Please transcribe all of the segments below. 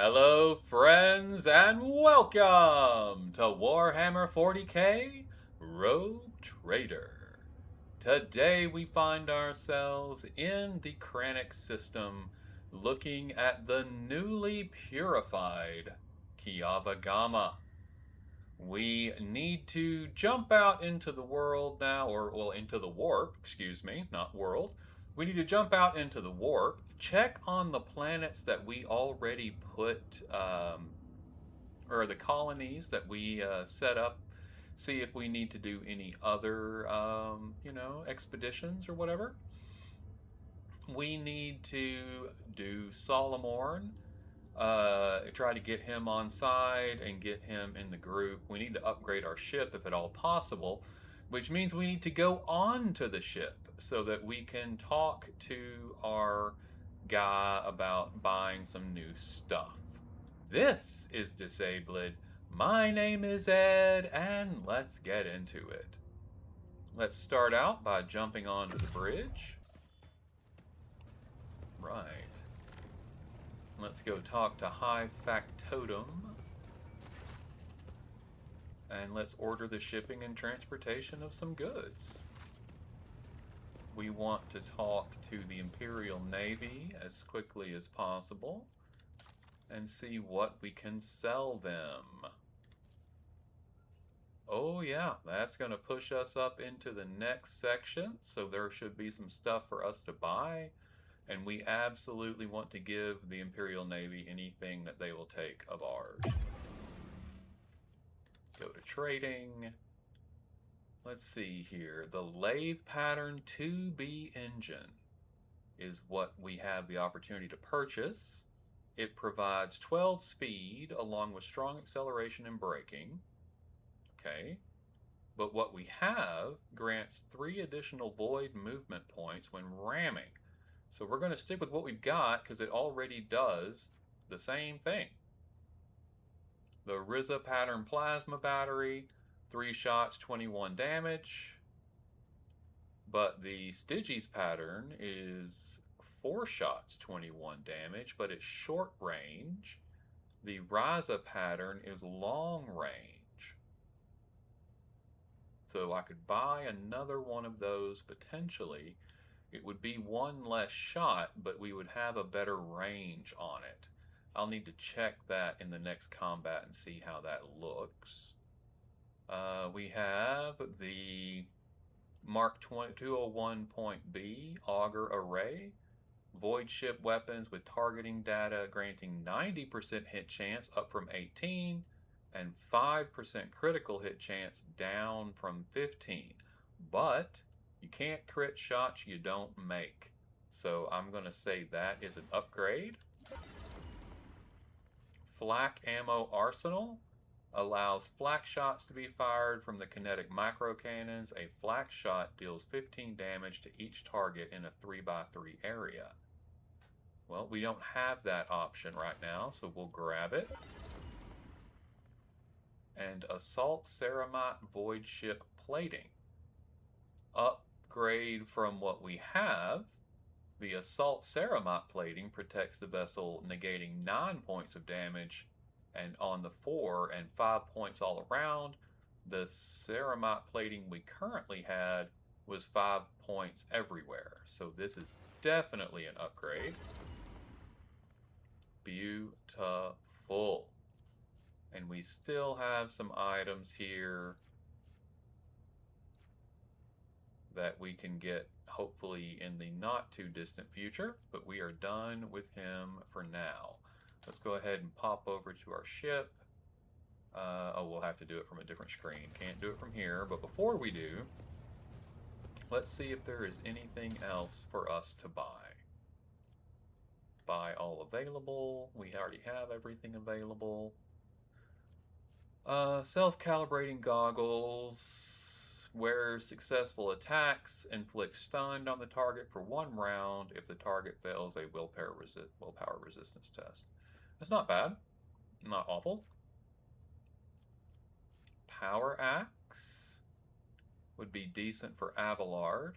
Hello, friends, and welcome to Warhammer 40k Rogue Trader. Today we find ourselves in the Kranich system looking at the newly purified Kiava Gamma. We need to jump out into the world now, or, well, into the warp, excuse me, not world. We need to jump out into the warp, check on the planets that we already put, or the colonies that we set up, see if we need to do any other, expeditions or whatever. We need to do Solomorn, try to get him on side and get him in the group. We need to upgrade our ship if at all possible, which means we need to go on to the ship so that we can talk to our guy about buying some new stuff. This is Disabled. My name is Ed, and let's get into it. Let's start out by jumping onto the bridge. Right. Let's go talk to High Factotum. And let's order the shipping and transportation of some goods. We want to talk to the Imperial Navy as quickly as possible and see what we can sell them. Oh yeah, that's going to push us up into the next section, so there should be some stuff for us to buy, and we absolutely want to give the Imperial Navy anything that they will take of ours. Go to trading. Let's see here. The lathe pattern 2B engine is what we have the opportunity to purchase. It provides 12 speed along with strong acceleration and braking. Okay. But what we have grants 3 additional void movement points when ramming. So we're going to stick with what we've got because it already does the same thing. The RZA pattern plasma battery, 3 shots, 21 damage. But the Styges pattern is 4 shots, 21 damage, but it's short range. The Ryza pattern is long range. So I could buy another one of those potentially. It would be 1 less shot, but we would have a better range on it. I'll need to check that in the next combat and see how that looks. We have the Mark 201.B Auger Array. Void ship weapons with targeting data granting 90% hit chance up from 18 and 5% critical hit chance down from 15. But you can't crit shots you don't make. So I'm going to say that is an upgrade. Flak Ammo Arsenal allows flak shots to be fired from the kinetic micro cannons. A flak shot deals 15 damage to each target in a 3x3 area. Well, we don't have that option right now, so we'll grab it. And Assault Ceramite Void Ship Plating. Upgrade from what we have. The Assault Ceramite Plating protects the vessel, negating 9 points of damage, and on the 4 and 5 points all around. The Ceramite Plating we currently had was 5 points everywhere, so this is definitely an upgrade. Beautiful. And we still have some items here that we can get hopefully in the not too distant future, but we are done with him for now. Let's go ahead and pop over to our ship. We'll have to do it from a different screen. Can't do it from here, but before we do, let's see if there is anything else for us to buy. Buy all available. We already have everything available. Self-calibrating goggles. Where successful attacks inflict stun on the target for 1 round if the target fails a willpower resistance test. That's not bad. Not awful. Power Axe would be decent for Abelard.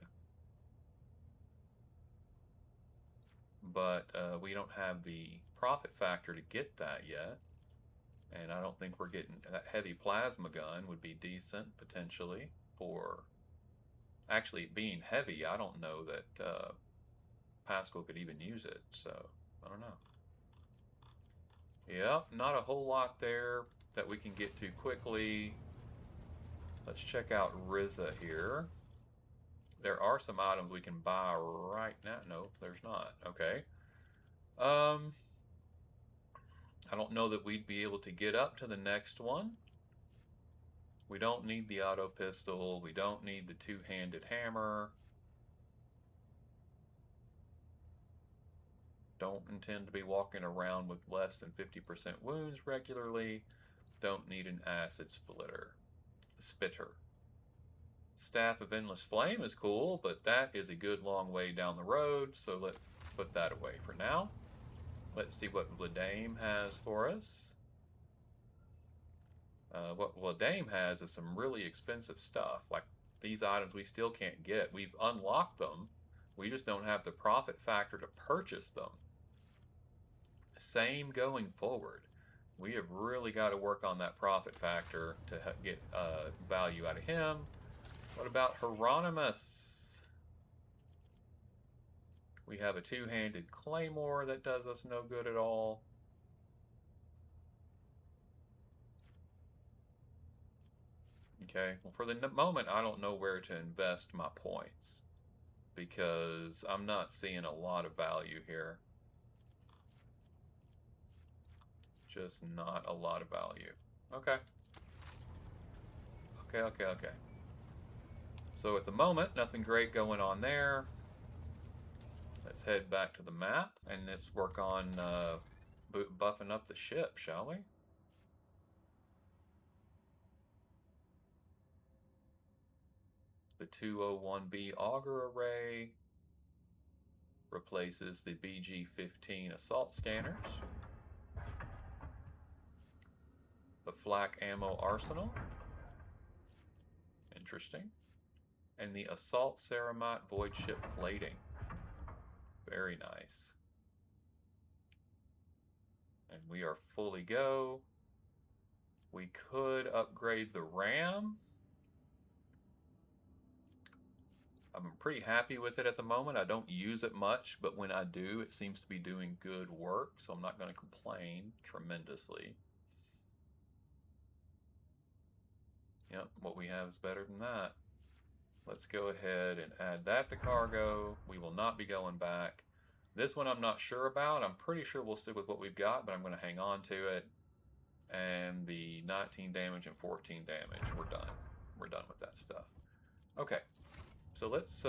but we don't have the profit factor to get that yet. And I don't think we're getting that heavy plasma gun would be decent potentially for actually being heavy. I don't know that Pascal could even use it, so I don't know. Yep, not a whole lot there that we can get to quickly. Let's check out Riza here. There are some items we can buy right now. No, there's not. Okay. I don't know that we'd be able to get up to the next one. We don't need the auto pistol. We don't need the two-handed hammer. Don't intend to be walking around with less than 50% wounds regularly. Don't need an acid spitter. Staff of Endless Flame is cool, but that is a good long way down the road, so let's put that away for now. Let's see what Vladame has for us. What Vladame has is some really expensive stuff. Like these items we still can't get. We've unlocked them. We just don't have the profit factor to purchase them. Same going forward. We have really got to work on that profit factor to get value out of him. What about Hieronymus? We have a two-handed claymore that does us no good at all. Okay, well, for the moment, I don't know where to invest my points because I'm not seeing a lot of value here. Just not a lot of value. Okay. Okay. So at the moment, nothing great going on there. Let's head back to the map and let's work on buffing up the ship, shall we? The 201B auger array replaces the BG-15 assault scanners. The flak ammo arsenal. Interesting. And the assault ceramite void ship plating. Very nice. And we are fully go. We could upgrade the RAM. I'm pretty happy with it at the moment. I don't use it much, but when I do, it seems to be doing good work, so I'm not going to complain tremendously. Yep, what we have is better than that. Let's go ahead and add that to cargo. We will not be going back. This one I'm not sure about. I'm pretty sure we'll stick with what we've got, but I'm going to hang on to it. And the 19 damage and 14 damage, we're done. We're done with that stuff. Okay, so let's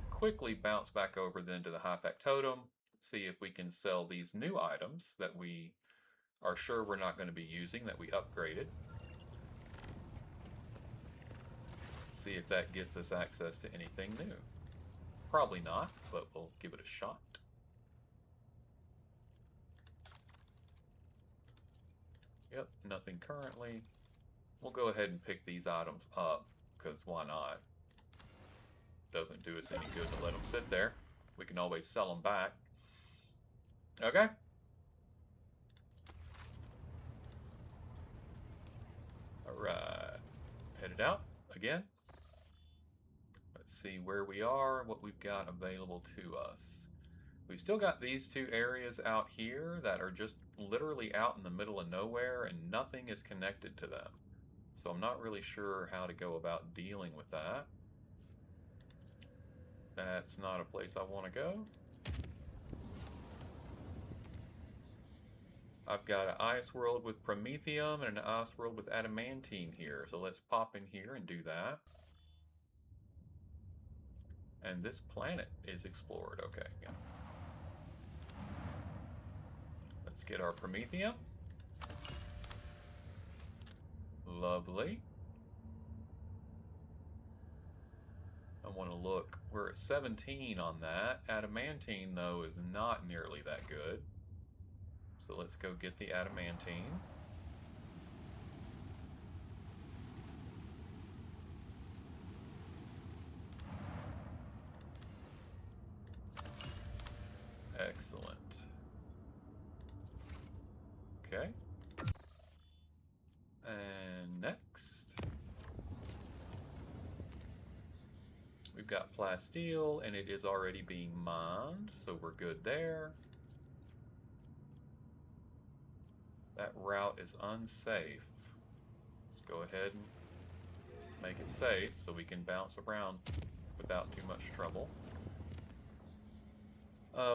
quickly bounce back over then to the high factotum, see if we can sell these new items that we are sure we're not going to be using, that we upgraded. See if that gets us access to anything new. Probably not, but we'll give it a shot. Yep, nothing currently. We'll go ahead and pick these items up, because why not? Doesn't do us any good to let them sit there. We can always sell them back. Okay. Alright. Headed out again. Let's see where we are, what we've got available to us. We've still got these two areas out here that are just literally out in the middle of nowhere and nothing is connected to them. So I'm not really sure how to go about dealing with that. That's not a place I want to go. I've got an ice world with promethium and an ice world with adamantine here. So let's pop in here and do that. And this planet is explored. Okay, yeah. Let's get our promethium. Lovely. I want to look. We're at 17 on that. Adamantine, though, is not nearly that good. So let's go get the adamantine. Okay. And next, we've got plasteel, and it is already being mined, so we're good there. That route is unsafe. Let's go ahead and make it safe so we can bounce around without too much trouble.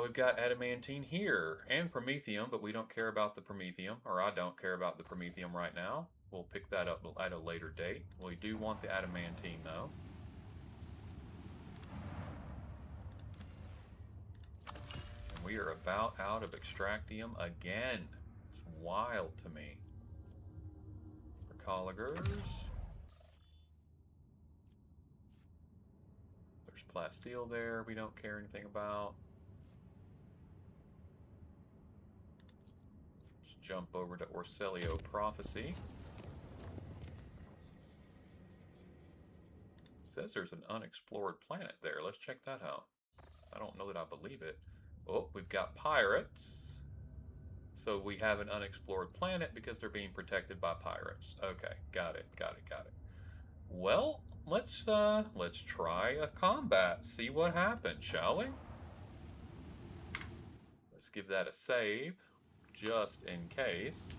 We've got adamantine here and promethium, but we don't care about the promethium, or I don't care about the promethium right now. We'll pick that up at a later date. We do want the adamantine though. And we are about out of extractium again. It's wild to me. For colligers. There's plasteel there we don't care anything about. Let's jump over to Orcelio Prophecy. It says there's an unexplored planet there. Let's check that out. I don't know that I believe it. Oh, we've got pirates. So we have an unexplored planet because they're being protected by pirates. Okay, got it. Well, let's try a combat. See what happens, shall we? Let's give that a save, just in case.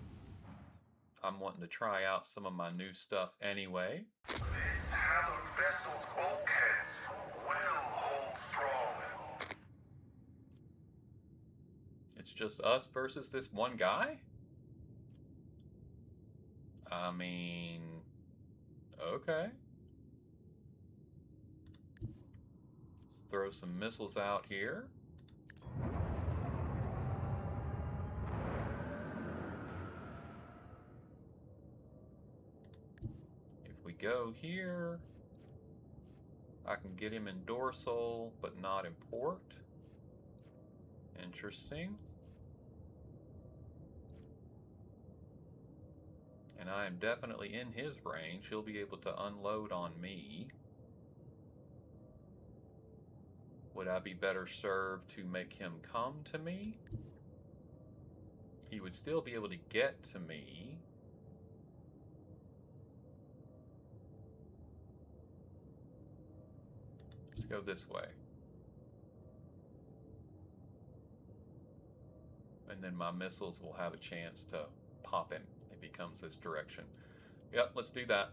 I'm wanting to try out some of my new stuff anyway. This hallowed vessel's bulkheads will hold strong. It's just us versus this one guy? I mean, okay. Let's throw some missiles out here. If we go here, I can get him in dorsal, but not in port. Interesting. And I am definitely in his range. He'll be able to unload on me. Would I be better served to make him come to me? He would still be able to get to me. Let's go this way. And then my missiles will have a chance to pop him if he comes this direction. Yep, let's do that.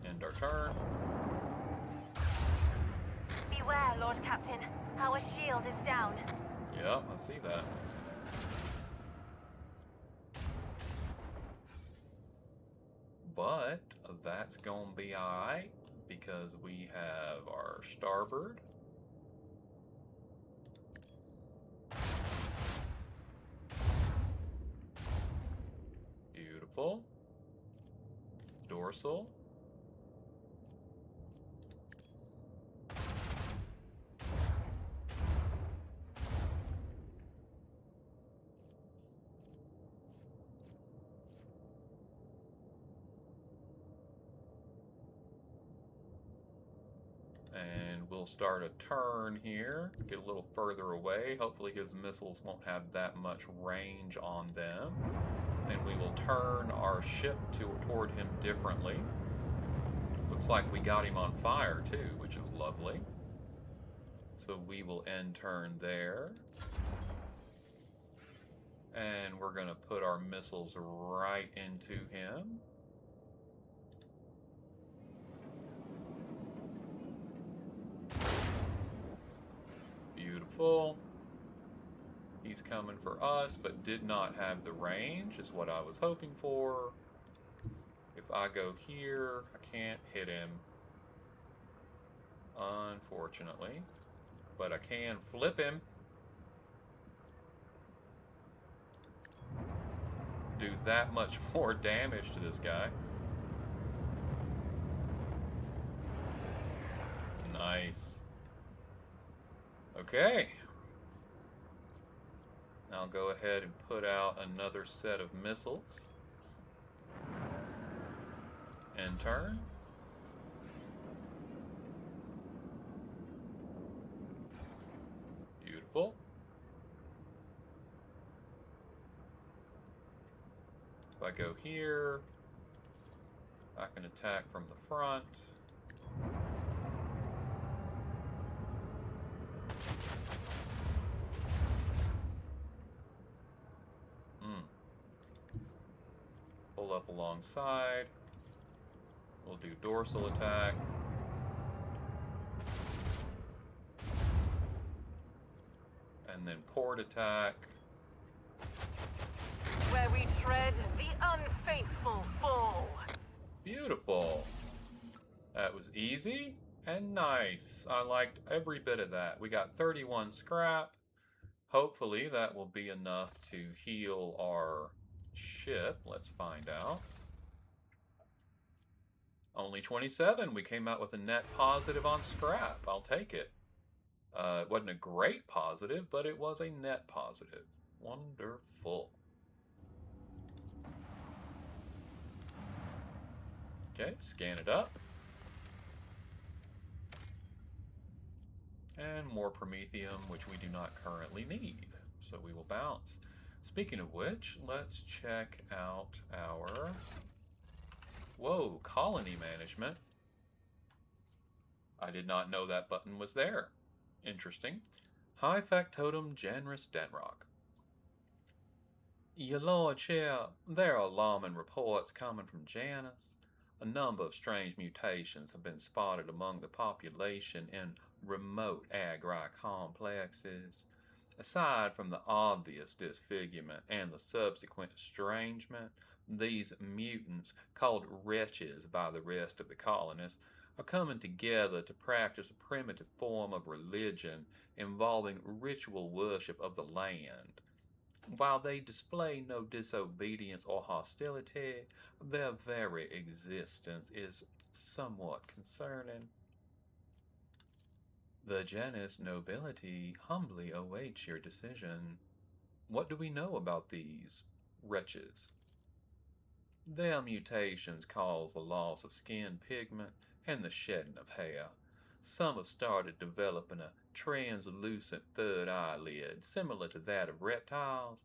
End our turn. Beware, Lord Captain. Our shield is down. Yep, I see that. But that's gonna be alright because we have our starboard. Beautiful. Dorsal. And we'll start a turn here, get a little further away. Hopefully his missiles won't have that much range on them. And we will turn our ship toward him differently. Looks like we got him on fire too, which is lovely. So we will end turn there. And we're going to put our missiles right into him. Beautiful. He's coming for us, but did not have the range, is what I was hoping for. If I go here, I can't hit him, unfortunately. But I can flip him. Do that much more damage to this guy. Nice. Okay. I'll go ahead and put out another set of missiles. End turn. Beautiful. If I go here, I can attack from the front. Pull up alongside. We'll do dorsal attack. And then port attack. Where we tread, the unfaithful fall. Beautiful. That was easy and nice. I liked every bit of that. We got 31 scrap. Hopefully that will be enough to heal our ship. Let's find out. Only 27. We came out with a net positive on scrap. I'll take it. It wasn't a great positive, but it was a net positive. Wonderful. Okay, scan it up. And more Promethium, which we do not currently need. So we will bounce. Speaking of which, let's check out our... Whoa, colony management. I did not know that button was there. Interesting. High Factotum Janris Denrock. Your Lordship, there are alarming reports coming from Janus. A number of strange mutations have been spotted among the population in remote agri complexes. Aside from the obvious disfigurement and the subsequent estrangement, these mutants, called wretches by the rest of the colonists, are coming together to practice a primitive form of religion involving ritual worship of the land. While they display no disobedience or hostility, their very existence is somewhat concerning. The Janus nobility humbly awaits your decision. What do we know about these wretches? Their mutations cause the loss of skin pigment and the shedding of hair. Some have started developing a translucent third eyelid, similar to that of reptiles.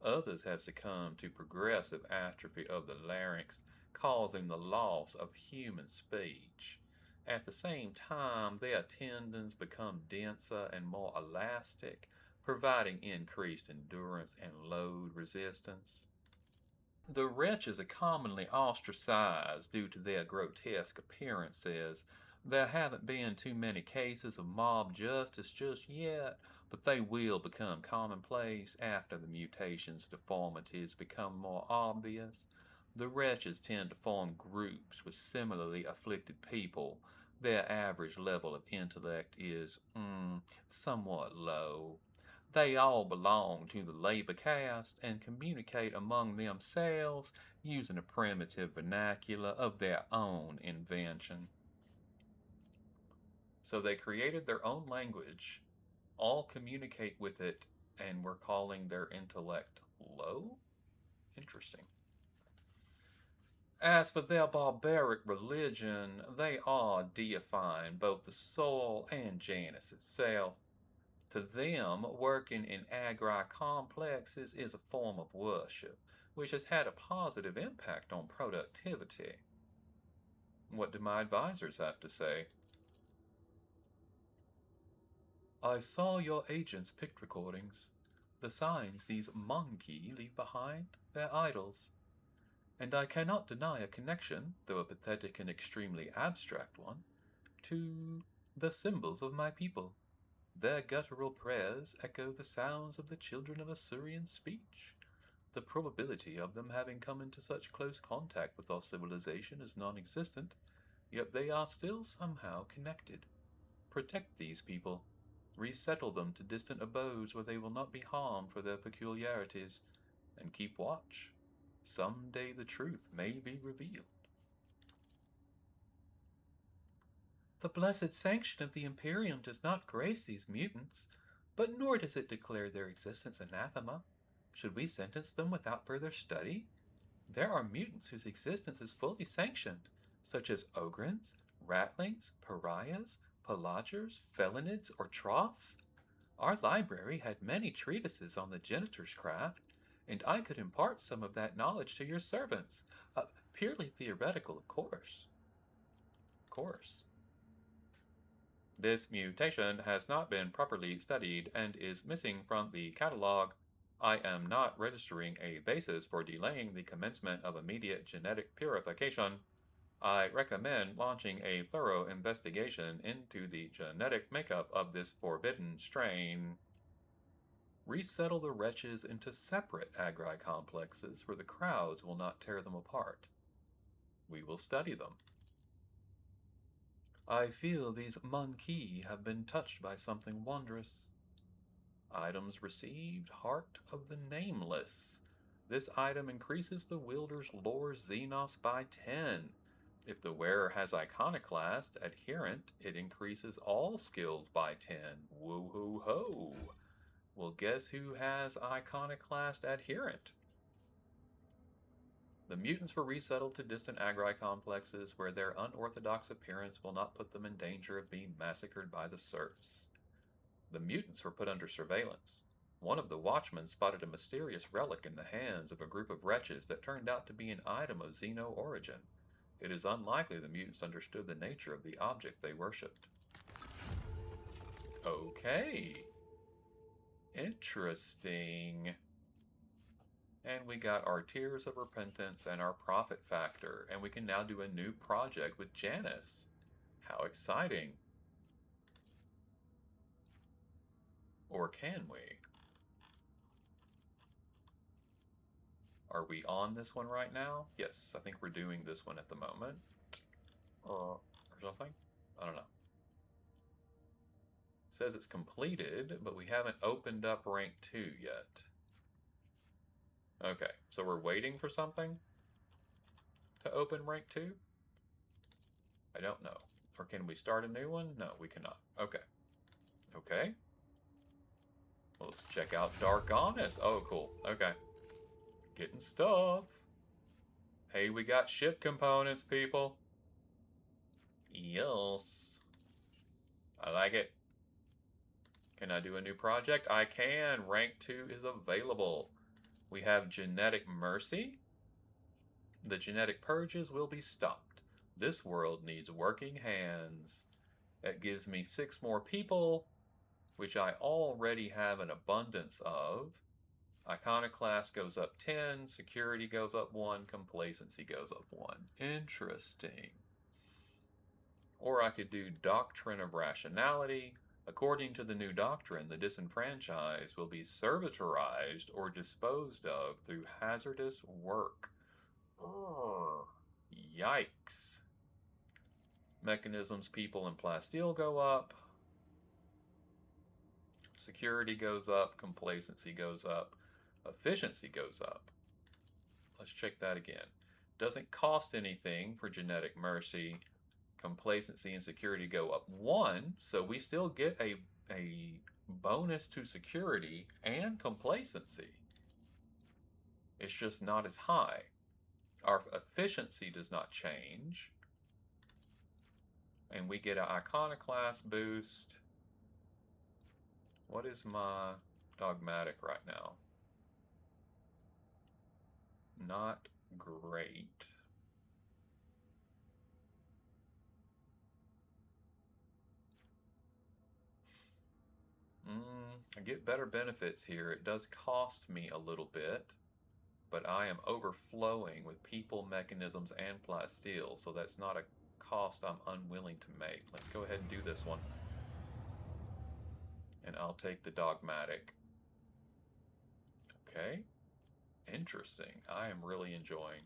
Others have succumbed to progressive atrophy of the larynx, causing the loss of human speech. At the same time, their tendons become denser and more elastic, providing increased endurance and load resistance. The wretches are commonly ostracized due to their grotesque appearances. There haven't been too many cases of mob justice just yet, but they will become commonplace after the mutation's deformities become more obvious. The wretches tend to form groups with similarly afflicted people. Their average level of intellect is, somewhat low. They all belong to the labor caste and communicate among themselves using a primitive vernacular of their own invention. So they created their own language, all communicate with it, and we're calling their intellect low? Interesting. As for their barbaric religion, they are deifying both the soil and Janus itself. To them, working in agri complexes is a form of worship, which has had a positive impact on productivity. What do my advisors have to say? I saw your agent's pict recordings. The signs these monkey leave behind, they're idols. And I cannot deny a connection, though a pathetic and extremely abstract one, to the symbols of my people. Their guttural prayers echo the sounds of the children of Assyrian speech. The probability of them having come into such close contact with our civilization is non-existent, yet they are still somehow connected. Protect these people. Resettle them to distant abodes where they will not be harmed for their peculiarities, and keep watch. Some day the truth may be revealed. The blessed sanction of the Imperium does not grace these mutants, but nor does it declare their existence anathema. Should we sentence them without further study? There are mutants whose existence is fully sanctioned, such as ogrins, ratlings, pariahs, pelagers, felinids, or troths. Our library had many treatises on the janitor's craft, and I could impart some of that knowledge to your servants. Purely theoretical, of course. Of course. This mutation has not been properly studied and is missing from the catalog. I am not registering a basis for delaying the commencement of immediate genetic purification. I recommend launching a thorough investigation into the genetic makeup of this forbidden strain. Resettle the wretches into separate agri-complexes where the crowds will not tear them apart. We will study them. I feel these monkey have been touched by something wondrous. Items received, Heart of the Nameless. This item increases the wielder's lore Xenos by 10. If the wearer has Iconoclast Adherent, it increases all skills by 10. Woo-hoo-ho! Well, guess who has Iconoclast Adherent? The mutants were resettled to distant agri-complexes where their unorthodox appearance will not put them in danger of being massacred by the serfs. The mutants were put under surveillance. One of the watchmen spotted a mysterious relic in the hands of a group of wretches that turned out to be an item of Xeno origin. It is unlikely the mutants understood the nature of the object they worshipped. Okay. Interesting. And we got our Tears of Repentance and our Profit Factor, and we can now do a new project with Janice. How exciting. Or can we? Are we on this one right now? Yes, I think we're doing this one at the moment. Or something? I don't know. It says it's completed, but we haven't opened up rank 2 yet. Okay, so we're waiting for something to open rank 2? I don't know. Or can we start a new one? No, we cannot. Okay. Okay. Well, let's check out Dark Honest. Oh, cool. Okay. Getting stuff. Hey, we got ship components, people. Yes. I like it. Can I do a new project? I can. Rank 2 is available. We have Genetic Mercy. The genetic purges will be stopped. This world needs working hands. That gives me 6 more people, which I already have an abundance of. Iconoclast goes up 10, security goes up 1, complacency goes up 1. Interesting. Or I could do Doctrine of Rationality. According to the new doctrine, the disenfranchised will be servitorized or disposed of through hazardous work. Yikes. Mechanisms, people, and plasteel go up. Security goes up, complacency goes up, efficiency goes up. Let's check that again. Doesn't cost anything for Genetic Mercy. Complacency and security go up 1, so we still get a bonus to security and complacency. It's just not as high. Our efficiency does not change. And we get an Iconoclast boost. What is my dogmatic right now? Not great. I get better benefits here. It does cost me a little bit, but I am overflowing with people, mechanisms, and plasteel, so that's not a cost I'm unwilling to make. Let's go ahead and do this one. And I'll take the dogmatic. Okay. Interesting. I am really enjoying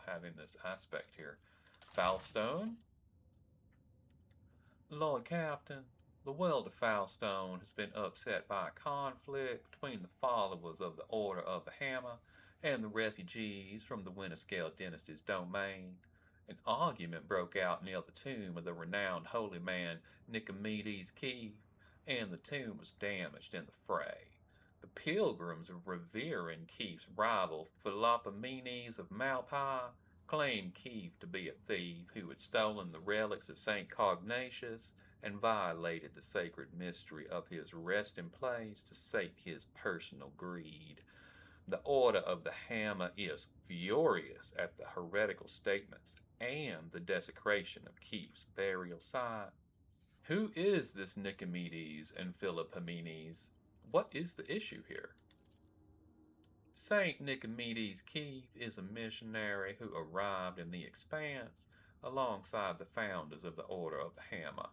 having this aspect here. Foulstone. Lord Captain, the world of Foulstone has been upset by a conflict between the followers of the Order of the Hammer and the refugees from the Winterscale dynasty's domain. An argument broke out near the tomb of the renowned holy man Nicomedes Kiev, and the tomb was damaged in the fray. The pilgrims revering Kiev's rival Philopomenes of Malpai claimed Kiev to be a thief who had stolen the relics of St. Cognatius and violated the sacred mystery of his resting place to sate his personal greed. The Order of the Hammer is furious at the heretical statements and the desecration of Keith's burial site. Who is this Nicomedes and Philippomenes? What is the issue here? Saint Nicomedes Keith is a missionary who arrived in the Expanse alongside the founders of the Order of the Hammer,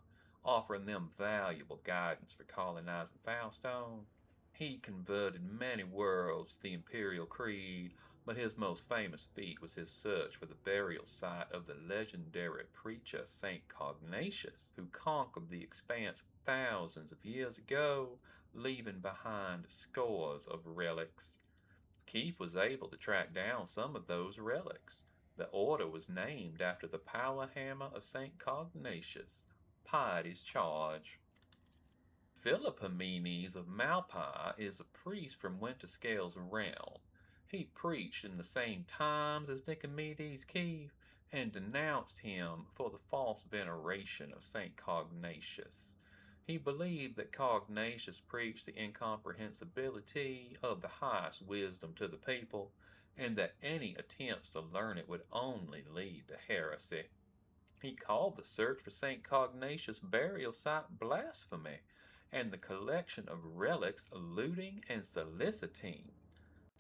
offering them valuable guidance for colonizing Foulstone. He converted many worlds to the Imperial Creed, but his most famous feat was his search for the burial site of the legendary preacher Saint Cognatius, who conquered the Expanse thousands of years ago, leaving behind scores of relics. Keith was able to track down some of those relics. The order was named after the power hammer of St. Cognatius, piety's charge. Philippomenes of Malpi is a priest from Winterscale's realm. He preached in the same times as Nicomedes Keith and denounced him for the false veneration of St. Cognatius. He believed that Cognatius preached the incomprehensibility of the highest wisdom to the people, and that any attempts to learn it would only lead to heresy. He called the search for St. Cognatius' burial site blasphemy, and the collection of relics looting and soliciting.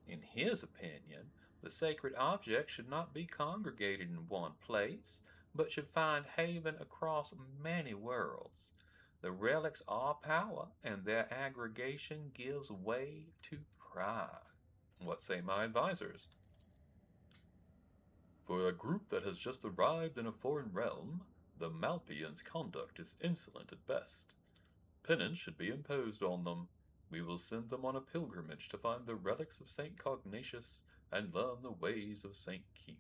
In his opinion, the sacred objects should not be congregated in one place, but should find haven across many worlds. The relics are power, and their aggregation gives way to pride. What say my advisors? For a group that has just arrived in a foreign realm, the Malpians' conduct is insolent at best. Penance should be imposed on them. We will send them on a pilgrimage to find the relics of St. Cognatius and learn the ways of St. Keith.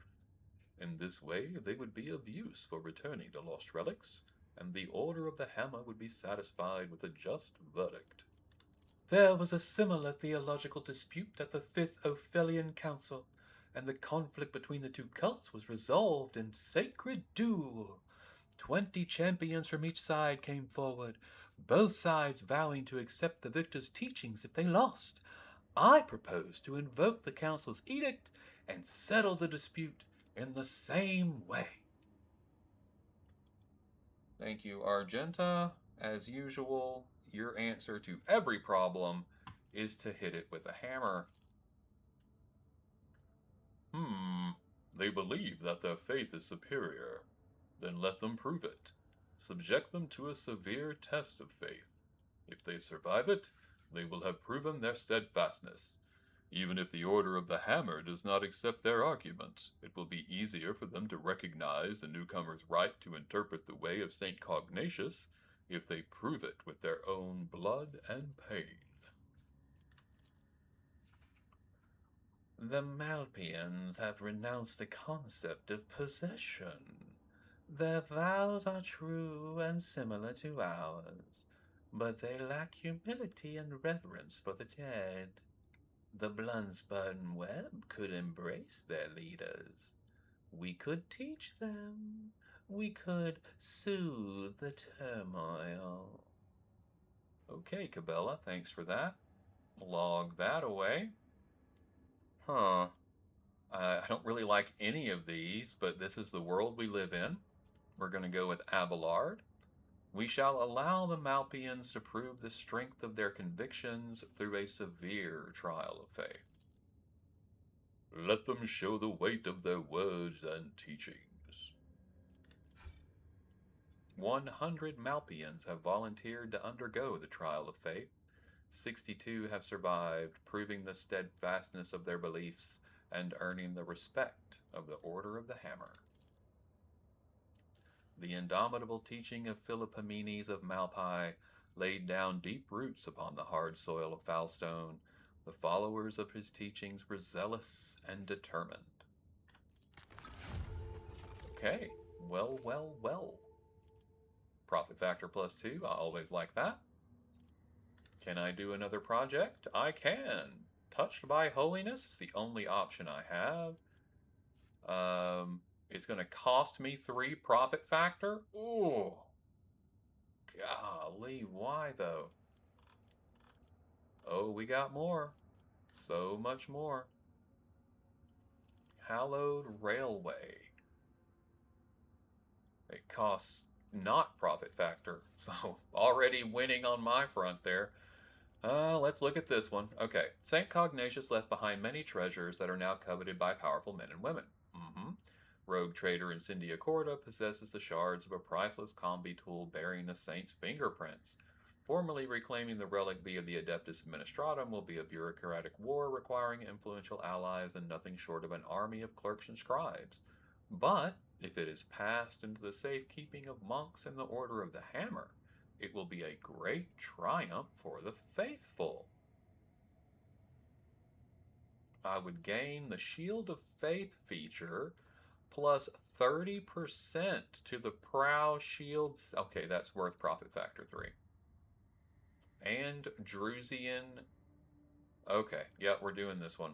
In this way they would be of use for returning the lost relics, and the Order of the Hammer would be satisfied with a just verdict. There was a similar theological dispute at the Fifth Ophelian Council, and the conflict between the two cults was resolved in sacred duel. 20 champions from each side came forward, both sides vowing to accept the victor's teachings if they lost. I propose to invoke the council's edict and settle the dispute in the same way. Thank you, Argenta. As usual, your answer to every problem is to hit it with a hammer. They believe that their faith is superior. Then let them prove it. Subject them to a severe test of faith. If they survive it, they will have proven their steadfastness. Even if the Order of the Hammer does not accept their argument, it will be easier for them to recognize the newcomer's right to interpret the way of St. Cognatius if they prove it with their own blood and pain. The Malpians have renounced the concept of possession. Their vows are true and similar to ours, but they lack humility and reverence for the dead. The Blunsburn Web could embrace their leaders. We could teach them. We could soothe the turmoil. Okay, Cabela, thanks for that. Log that away. I don't really like any of these, but this is the world we live in. We're going to go with Abelard. We shall allow the Malpians to prove the strength of their convictions through a severe trial of faith. Let them show the weight of their words and teachings. 100 Malpians have volunteered to undergo the trial of faith. 62 have survived, proving the steadfastness of their beliefs and earning the respect of the Order of the Hammer. The indomitable teaching of Philippomenes of Malpi laid down deep roots upon the hard soil of Foulstone. The followers of his teachings were zealous and determined. Okay, well. Profit factor +2, I always like that. Can I do another project? I can. Touched by Holiness is the only option I have. It's going to cost me 3 profit factor. Ooh. Golly, why though? Oh, we got more. So much more. Hallowed Railway. It costs not profit factor, so already winning on my front there. Let's look at this one. Okay, St. Cognatius left behind many treasures that are now coveted by powerful men and women. Rogue trader Incendia Corda possesses the shards of a priceless combi tool bearing the saint's fingerprints. Formally reclaiming the relic via the Adeptus Administratum will be a bureaucratic war requiring influential allies and nothing short of an army of clerks and scribes. But if it is passed into the safekeeping of monks in the Order of the Hammer, it will be a great triumph for the faithful. I would gain the Shield of Faith feature plus 30% to the Prow Shields. Okay, that's worth profit factor 3. And Drusian. Okay, yep, we're doing this one.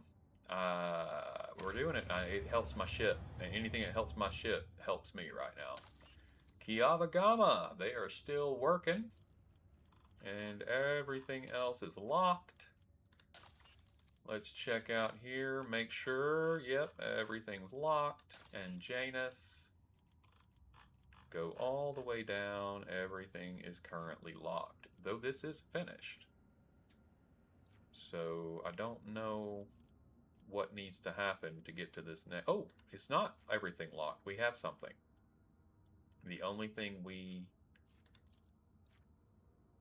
We're doing it. It helps my ship. Anything that helps my ship helps me right now. Kiava Gamma, they are still working. And everything else is locked. Let's check out here, make sure, yep, everything's locked. And Janus, go all the way down, everything is currently locked. Though this is finished. So I don't know what needs to happen to get to this next. Oh, it's not everything locked. We have something. The only thing we...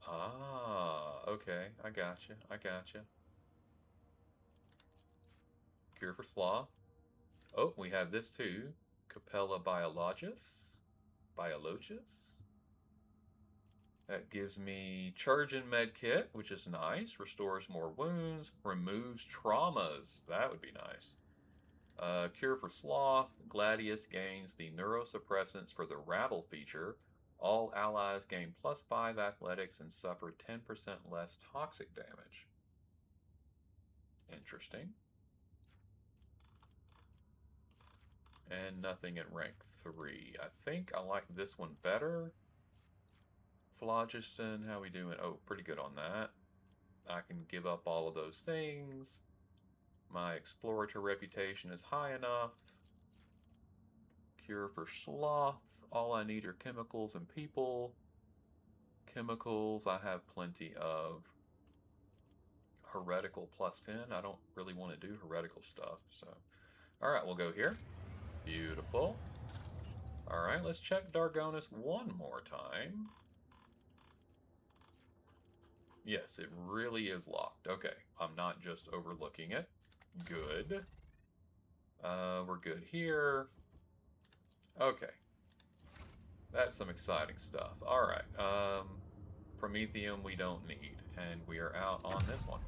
Ah, okay, I gotcha, I gotcha. Cure for Sloth. Oh, we have this too. Capella Biologus. That gives me Chargin Medkit, which is nice. Restores more wounds. Removes traumas. That would be nice. Cure for Sloth. Gladius gains the neurosuppressants for the Rabble feature. All allies gain plus 5 athletics and suffer 10% less toxic damage. Interesting. And nothing at rank 3. I think I like this one better. Phlogiston, how we doing? Oh, pretty good on that. I can give up all of those things. My explorator reputation is high enough. Cure for Sloth. All I need are chemicals and people. Chemicals, I have plenty of. Heretical plus 10. I don't really want to do heretical stuff, so. Alright, we'll go here. Beautiful. Alright, let's check Dargonus one more time. Yes, it really is locked. Okay, I'm not just overlooking it. Good. We're good here. Okay. That's some exciting stuff. Alright, Prometheum we don't need. And we are out on this one.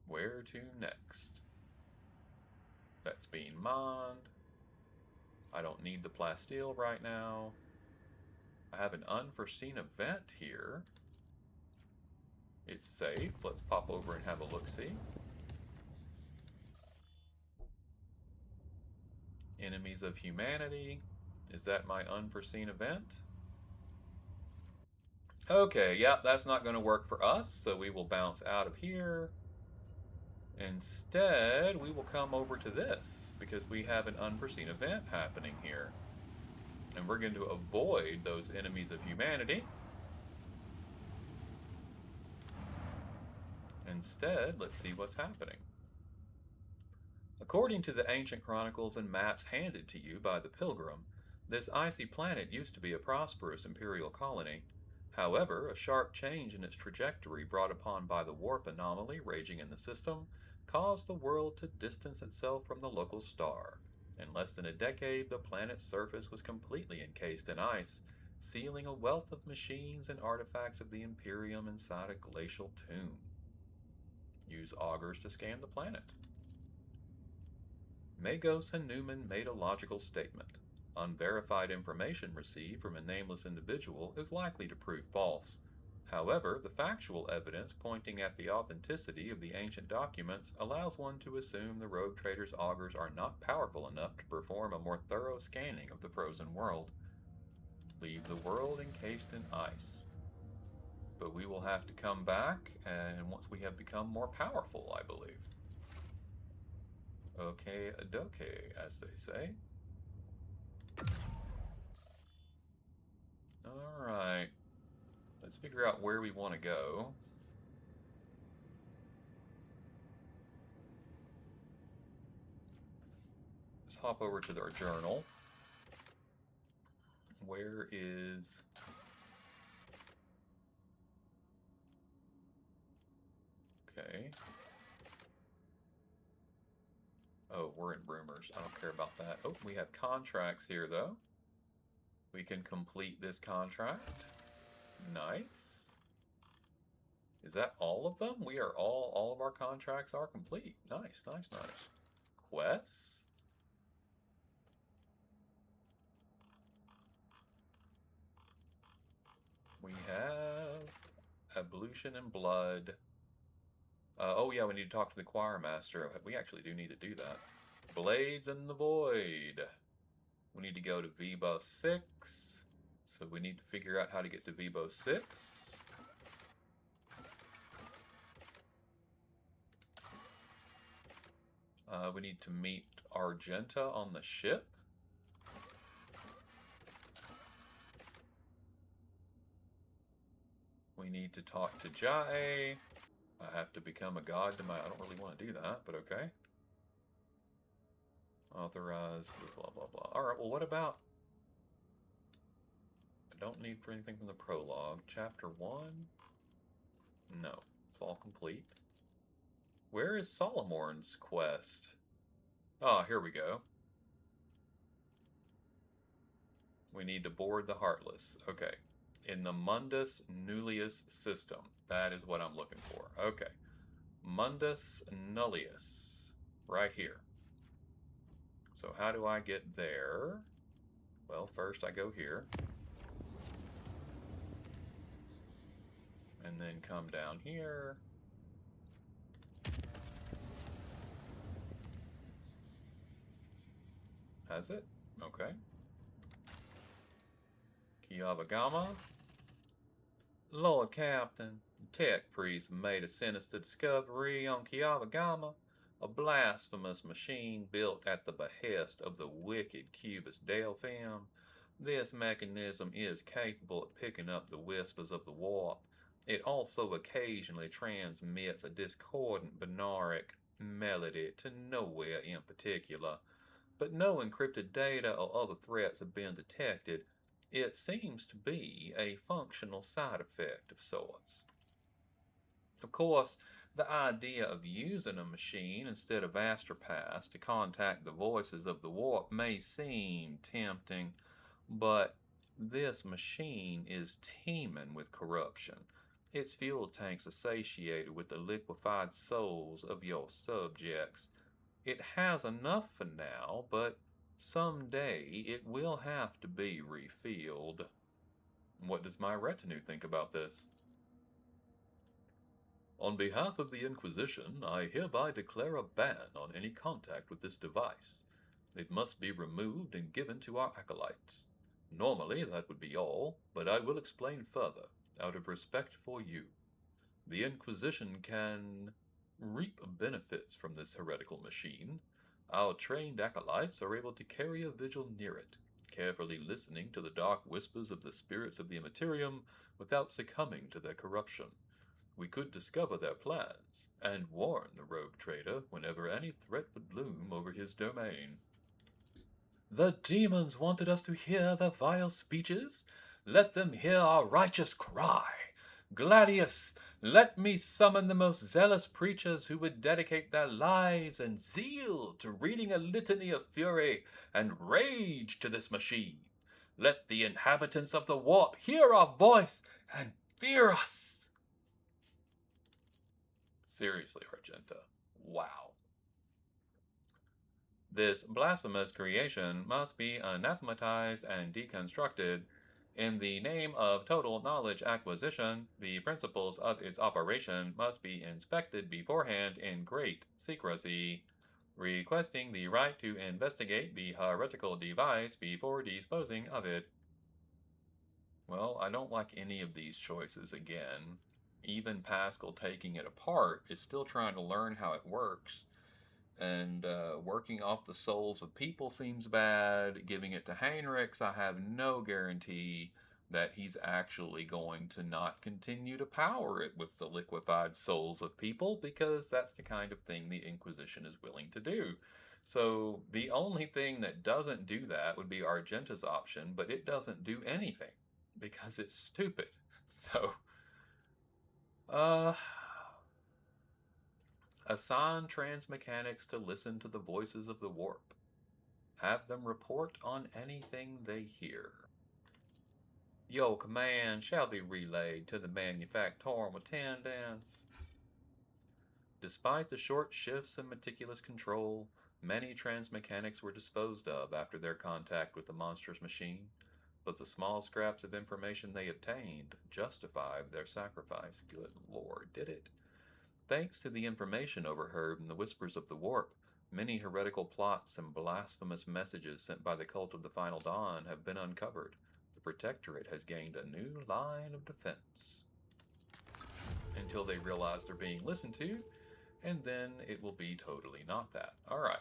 Where to next? That's being mined. I don't need the plasteel right now. I have an unforeseen event here. It's safe. Let's pop over and have a look-see. Enemies of Humanity. Is that my unforeseen event? Okay, yeah, that's not going to work for us, so we will bounce out of here. Instead, we will come over to this, because we have an unforeseen event happening here. And we're going to avoid those enemies of humanity. Instead, let's see what's happening. According to the ancient chronicles and maps handed to you by the Pilgrim, this icy planet used to be a prosperous imperial colony. However, a sharp change in its trajectory brought upon by the warp anomaly raging in the system caused the world to distance itself from the local star. In less than a decade, the planet's surface was completely encased in ice, sealing a wealth of machines and artifacts of the Imperium inside a glacial tomb. Use augurs to scan the planet. Magos and Newman made a logical statement. Unverified information received from a nameless individual is likely to prove false. However, the factual evidence pointing at the authenticity of the ancient documents allows one to assume the rogue trader's augurs are not powerful enough to perform a more thorough scanning of the frozen world. Leave the world encased in ice. But we will have to come back, and once we have become more powerful, I believe. Okay, adoke, as they say. Alright. Let's figure out where we want to go. Let's hop over to our journal. Where is... Okay. Oh, we're in rumors. I don't care about that. Oh, we have contracts here, though. We can complete this contract. Nice. Is that all of them? We are all of our contracts are complete. Nice, nice, nice. Quests? We have Ablution and Blood. Oh yeah, we need to talk to the choir master. We actually do need to do that. Blades in the Void. We need to go to Vibo 6. So we need to figure out how to get to Vibo 6. We need to meet Argenta on the ship. We need to talk to Jae. I have to become a god to my... I don't really want to do that, but okay. Authorize, blah, blah, blah. Alright, well, what about... I don't need for anything from the prologue. Chapter 1? No, it's all complete. Where is Solomorn's quest? Ah, here we go. We need to board the Heartless. Okay. In the Mundus Nullius system. That is what I'm looking for. Okay. Mundus Nullius. Right here. So how do I get there? Well, first I go here. And then come down here. Has it? Okay. Kiava Gamma. Lord Captain, the tech priest made a sinister discovery on Kiava Gamma, a blasphemous machine built at the behest of the wicked Cubist Delphim. This mechanism is capable of picking up the whispers of the warp. It also occasionally transmits a discordant binaric melody to nowhere in particular, but no encrypted data or other threats have been detected. It seems to be a functional side effect of sorts. Of course, the idea of using a machine instead of Astropass to contact the voices of the warp may seem tempting, but this machine is teeming with corruption. Its fuel tanks are satiated with the liquefied souls of your subjects. It has enough for now, but someday it will have to be refilled. What does my retinue think about this? On behalf of the Inquisition, I hereby declare a ban on any contact with this device. It must be removed and given to our acolytes. Normally that would be all, but I will explain further, out of respect for you. The Inquisition can reap benefits from this heretical machine. Our trained acolytes are able to carry a vigil near it, carefully listening to the dark whispers of the spirits of the Immaterium without succumbing to their corruption. We could discover their plans, and warn the rogue trader whenever any threat would loom over his domain. The demons wanted us to hear their vile speeches. Let them hear our righteous cry. Gladius, let me summon the most zealous preachers who would dedicate their lives and zeal to reading a litany of fury and rage to this machine. Let the inhabitants of the warp hear our voice and fear us. Seriously, Argenta. Wow. This blasphemous creation must be anathematized and deconstructed. In the name of total knowledge acquisition, the principles of its operation must be inspected beforehand in great secrecy, requesting the right to investigate the heretical device before disposing of it. Well, I don't like any of these choices again. Even Pascal taking it apart is still trying to learn how it works. And working off the souls of people seems bad. Giving it to Heinrichs, I have no guarantee that he's actually going to not continue to power it with the liquefied souls of people, because that's the kind of thing the Inquisition is willing to do. So the only thing that doesn't do that would be Argenta's option, but it doesn't do anything because it's stupid. So, uh, assign transmechanics to listen to the voices of the warp. Have them report on anything they hear. Your command shall be relayed to the manufactorum attendants. Despite the short shifts and meticulous control, many transmechanics were disposed of after their contact with the monstrous machine, but the small scraps of information they obtained justified their sacrifice. Good Lord, did it? Thanks to the information overheard in the whispers of the warp, many heretical plots and blasphemous messages sent by the cult of the Final Dawn have been uncovered. The Protectorate has gained a new line of defense. Until they realize they're being listened to, and then it will be totally not that. Alright,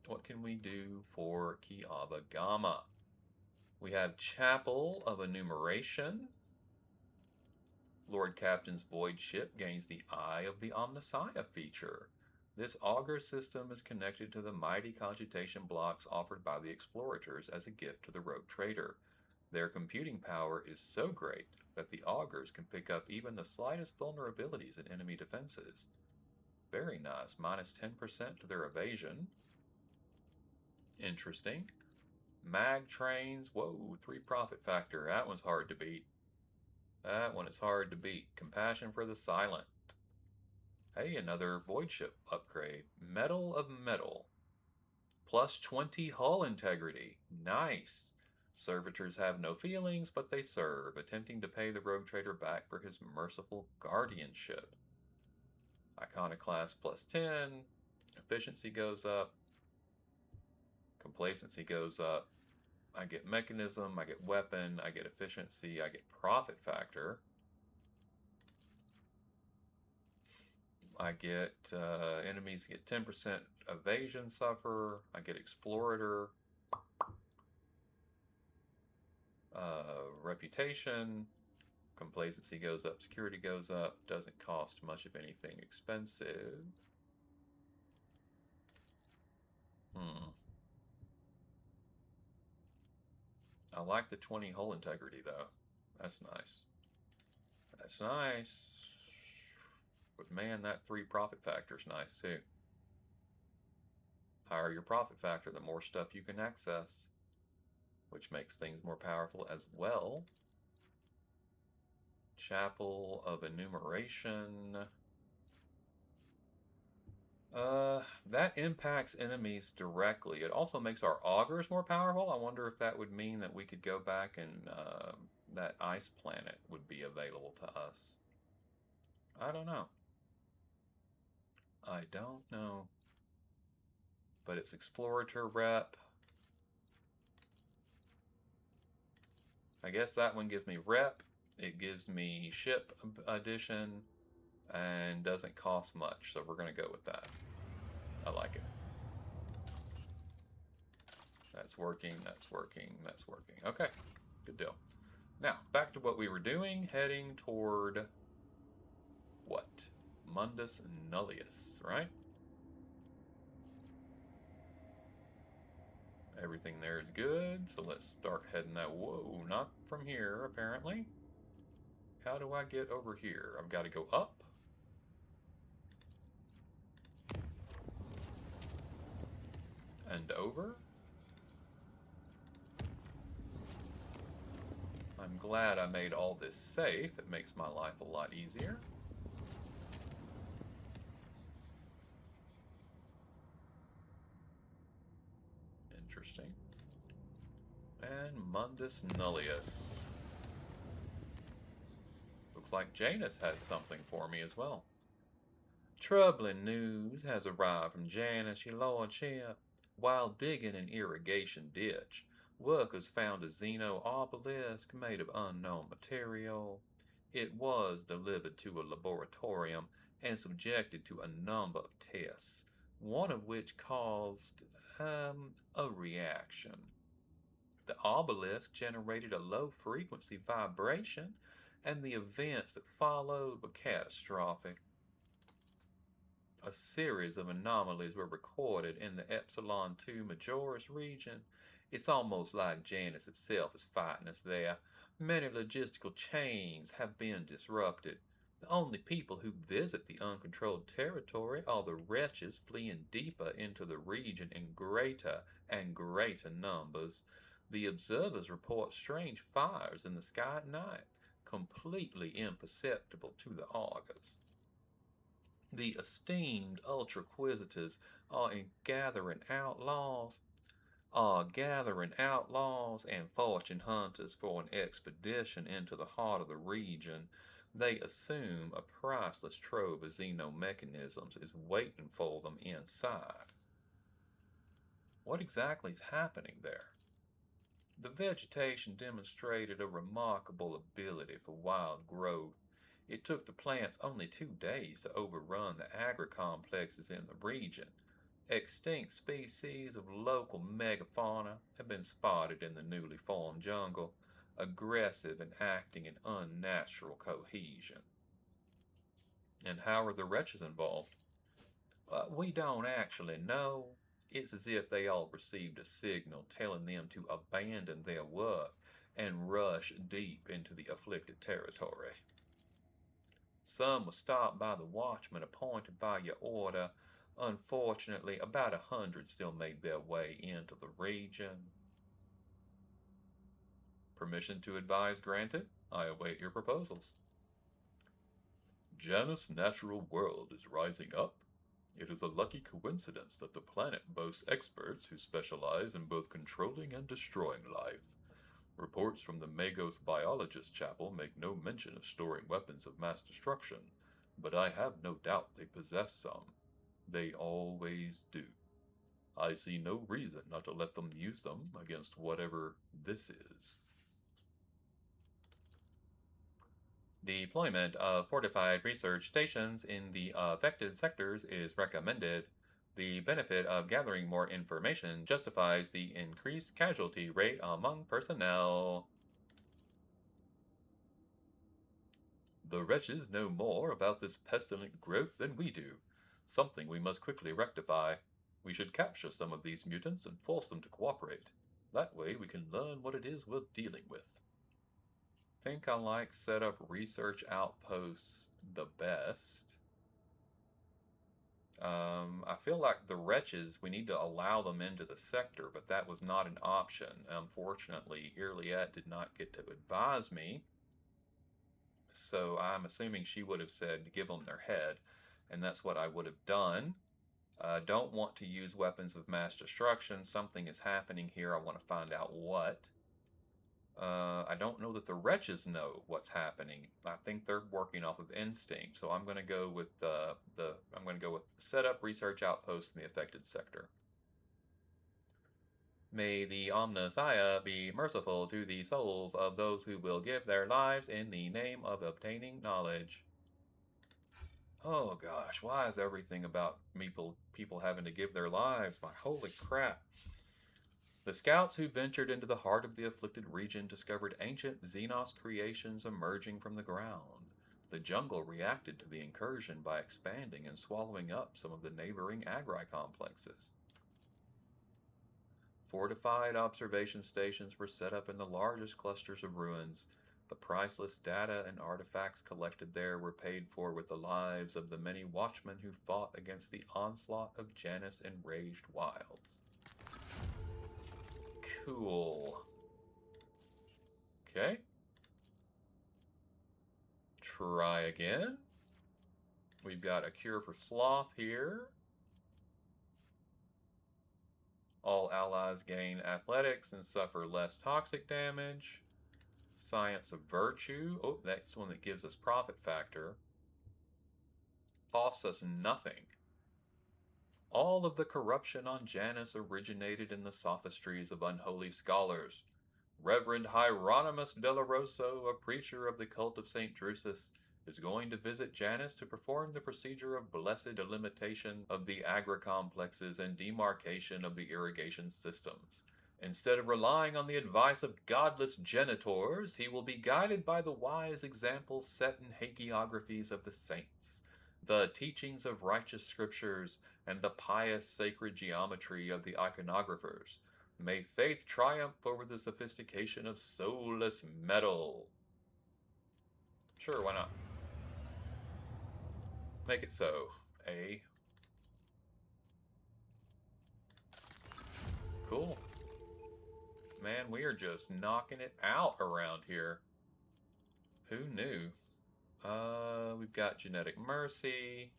what can we do for Kiava Gamma? We have Chapel of Enumeration. Lord Captain's Void Ship gains the Eye of the Omnissiah feature. This augur system is connected to the mighty cogitation blocks offered by the explorators as a gift to the rogue trader. Their computing power is so great that the augurs can pick up even the slightest vulnerabilities in enemy defenses. Very nice, minus 10% to their evasion. Interesting. Mag trains, whoa, 3 profit factor, that one's hard to beat. That one is hard to beat. Compassion for the Silent. Hey, another Void Ship upgrade. Metal of Metal. Plus 20 hull integrity. Nice. Servitors have no feelings, but they serve, attempting to pay the rogue trader back for his merciful guardianship. Iconoclast plus 10. Efficiency goes up. Complacency goes up. I get mechanism, I get weapon, I get efficiency, I get profit factor. I get enemies get 10% evasion suffer. I get explorator. Reputation. Complacency goes up. Security goes up. Doesn't cost much of anything expensive. I like the 20 hull integrity though. That's nice. That's nice. But man, that 3 profit factor is nice too. Higher your profit factor, the more stuff you can access, which makes things more powerful as well. Chapel of Enumeration. That impacts enemies directly. It also makes our augurs more powerful. I wonder if that would mean that we could go back and that ice planet would be available to us. I don't know. I don't know. But it's Explorator Rep. I guess that one gives me Rep. It gives me Ship Edition. And doesn't cost much, so we're going to go with that. I like it. That's working, that's working, that's working. Okay, good deal. Now, back to what we were doing, heading toward what? Mundus Nullius, right? Everything there is good, so let's start heading that. Whoa, not from here, apparently. How do I get over here? I've got to go up. And over. I'm glad I made all this safe. It makes my life a lot easier. Interesting. And Mundus Nullius. Looks like Janus has something for me as well. Troubling news has arrived from Janus, your lordship. While digging an irrigation ditch, Workers found a Xeno obelisk made of unknown material. It was delivered to a laboratorium and subjected to a number of tests, one of which caused, a reaction. The obelisk generated a low-frequency vibration, and the events that followed were catastrophic. A series of anomalies were recorded in the Epsilon 2 Majoris region. It's almost like Janus itself is fighting us there. Many logistical chains have been disrupted. The only people who visit the uncontrolled territory are the wretches fleeing deeper into the region in greater and greater numbers. The observers report strange fires in the sky at night, completely imperceptible to the augurs. The esteemed ultraquisitors are gathering outlaws and fortune hunters for an expedition into the heart of the region. They assume a priceless trove of xenomechanisms is waiting for them inside. What exactly is happening there? The vegetation demonstrated a remarkable ability for wild growth. It took the plants only 2 days to overrun the agri-complexes in the region. Extinct species of local megafauna have been spotted in the newly formed jungle, aggressive and acting in unnatural cohesion. And how are the wretches involved? We don't actually know. It's as if they all received a signal telling them to abandon their work and rush deep into the afflicted territory. Some were stopped by the watchman appointed by your order. Unfortunately, about 100 still made their way into the region. Permission to advise granted. I await your proposals. Janus' natural world is rising up. It is a lucky coincidence that the planet boasts experts who specialize in both controlling and destroying life. Reports from the Magos Biologist Chapel make no mention of storing weapons of mass destruction, but I have no doubt they possess some. They always do. I see no reason not to let them use them against whatever this is. Deployment of fortified research stations in the affected sectors is recommended. The benefit of gathering more information justifies the increased casualty rate among personnel. The wretches know more about this pestilent growth than we do, something we must quickly rectify. We should capture some of these mutants and force them to cooperate. That way we can learn what it is we're dealing with. Think I like set up research outposts the best. I feel like the wretches, we need to allow them into the sector, but that was not an option. Unfortunately, Irliette did not get to advise me, so I'm assuming she would have said give them their head, and that's what I would have done. Don't want to use weapons of mass destruction. Something is happening here. I want to find out what. I don't know that the wretches know what's happening. I think they're working off of instinct. So I'm going to go with I'm going to go with set up research outposts in the affected sector. May the Omnissiah be merciful to the souls of those who will give their lives in the name of obtaining knowledge. Oh gosh, why is everything about people having to give their lives? My holy crap. The scouts who ventured into the heart of the afflicted region discovered ancient Xenos creations emerging from the ground. The jungle reacted to the incursion by expanding and swallowing up some of the neighboring agri-complexes. Fortified observation stations were set up in the largest clusters of ruins. The priceless data and artifacts collected there were paid for with the lives of the many watchmen who fought against the onslaught of Janus' enraged wilds. Cool. Okay. Try again. We've got a cure for sloth here. All allies gain athletics and suffer less toxic damage. Science of virtue. Oh, that's one that gives us profit factor. Costs us nothing. All of the corruption on Janus originated in the sophistries of unholy scholars. Reverend Hieronymus Delarosso, a preacher of the cult of St. Drusus, is going to visit Janus to perform the procedure of blessed delimitation of the agri-complexes and demarcation of the irrigation systems. Instead of relying on the advice of godless genitors, he will be guided by the wise examples set in hagiographies of the saints, the teachings of righteous scriptures, and the pious sacred geometry of the iconographers. May faith triumph over the sophistication of soulless metal. Sure, why not? Make it so. A. Cool. Man, we are just knocking it out around here. Who knew? We've got Genetic Mercy.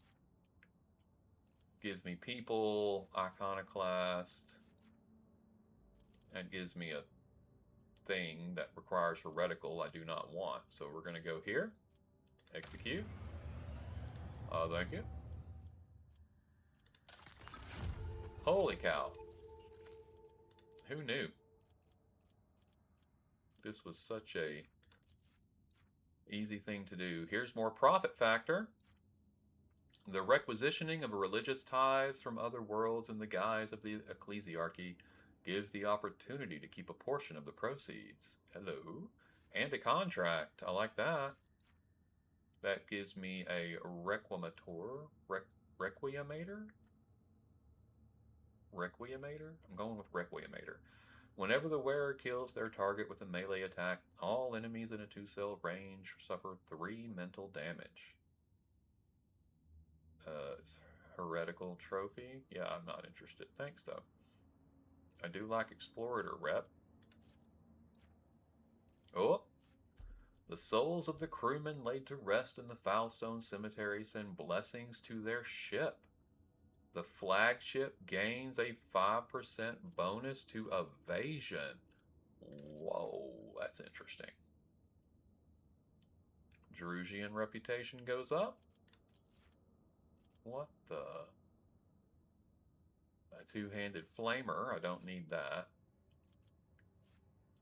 Gives me People, Iconoclast. And gives me a thing that requires Heretical I do not want. So we're going to go here. Execute. Thank you. Holy cow. Who knew? This was such a easy thing to do. Here's more profit factor. The requisitioning of religious tithes from other worlds in the guise of the ecclesiarchy gives the opportunity to keep a portion of the proceeds. Hello. And a contract. I like that. That gives me a Requimator. Requiemator? Requiemator? I'm going with Requiemator. Whenever the wearer kills their target with a melee attack, all enemies in a 2-cell range suffer 3 mental damage. Heretical Trophy? Yeah, I'm not interested. Thanks, though. I do like Explorator Rep. Oh! The souls of the crewmen laid to rest in the Foulstone Cemetery send blessings to their ship. The flagship gains a 5% bonus to evasion. Whoa, that's interesting. Jerusian reputation goes up. What the? A two-handed flamer. I don't need that.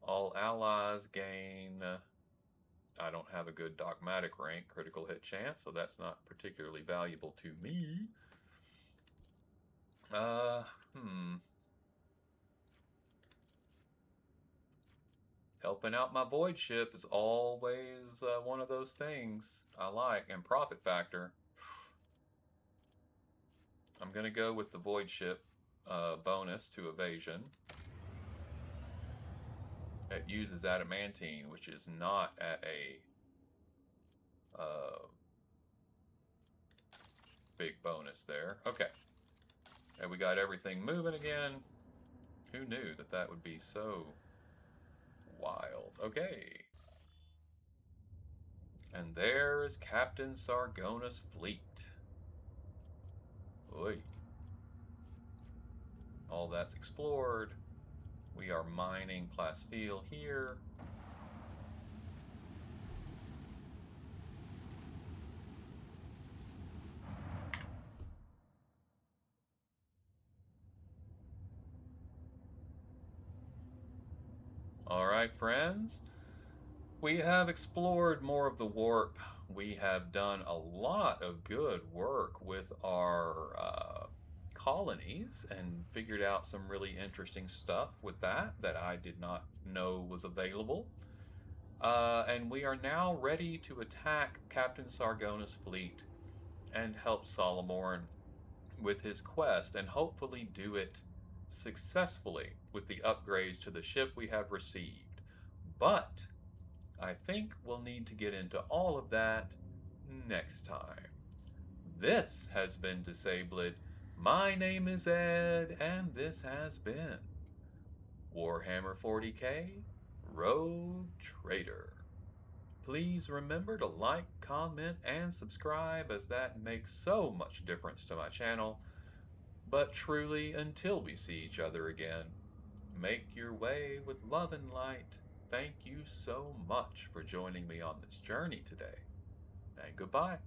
All allies gain... I don't have a good dogmatic rank, critical hit chance, so that's not particularly valuable to me. Helping out my void ship is always one of those things I like. And profit factor. I'm going to go with the void ship bonus to evasion. It uses adamantine, which is not at a big bonus there. Okay. And we got everything moving again. Who knew that that would be so wild? Okay. And there is Captain Sargona's fleet. Oy. All that's explored. We are mining plasteel here. Alright, friends. We have explored more of the warp. We have done a lot of good work with our colonies and figured out some really interesting stuff with that I did not know was available. And we are now ready to attack Captain Sargona's fleet and help Solomorn with his quest and hopefully do it successfully with the upgrades to the ship we have received. But I think we'll need to get into all of that next time. This has been Disabled. My name is Ed, and this has been Warhammer 40k Rogue Trader. Please remember to like, comment, and subscribe, as that makes so much difference to my channel. But truly, until we see each other again, make your way with love and light. Thank you so much for joining me on this journey today, and goodbye.